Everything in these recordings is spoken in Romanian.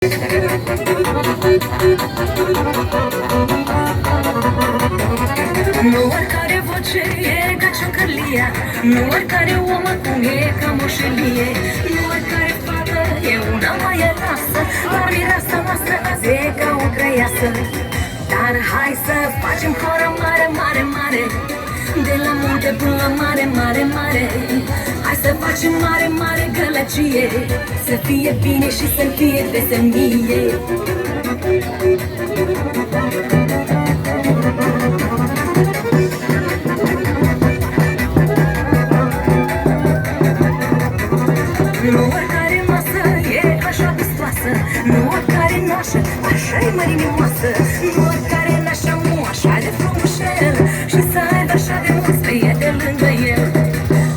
Nu oricare voce e ca ciocărlia, nu oricare om acum e ca moșelie, nu oricare fată e una maielasă, dar mireasa noastră azi e ca o crăiasă. Dar hai să facem horă mare, mare, mare, de la munte până la mare, mare, mare. Hai să facem mare, mare gălăgie, să fie bine și să fie veselie. Nu oricare masă e așa gustoasă, nu oricare nașă așa-i mărinimoasă, nu oricare nașă mu așa de frumușel și să aibă așa de mulți prieteni lângă el.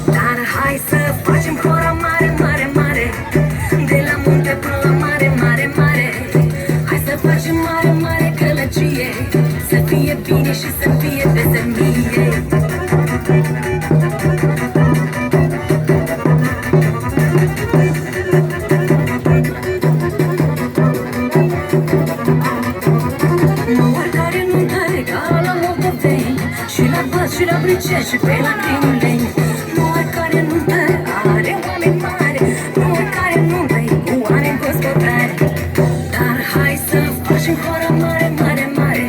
Dar hai să facem hora mare, mare, mare, de la munte până la mare, mare, mare. Hai să facem mare, mare gălăgie, să fie bine și să fie veselie. Și la bricet și pe la Crimuleni, nu oricare nuntă are oameni mari, nu oricare nuntă e cu oameni gospodari. Dar hai să facem horă mare, mare, mare,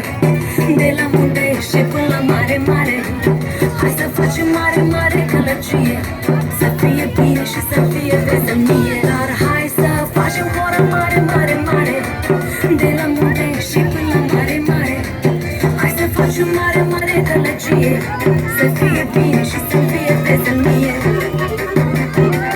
de la munte și până la mare, mare. Hai să facem mare, mare gălăgie, să fie bine și să fie veselie.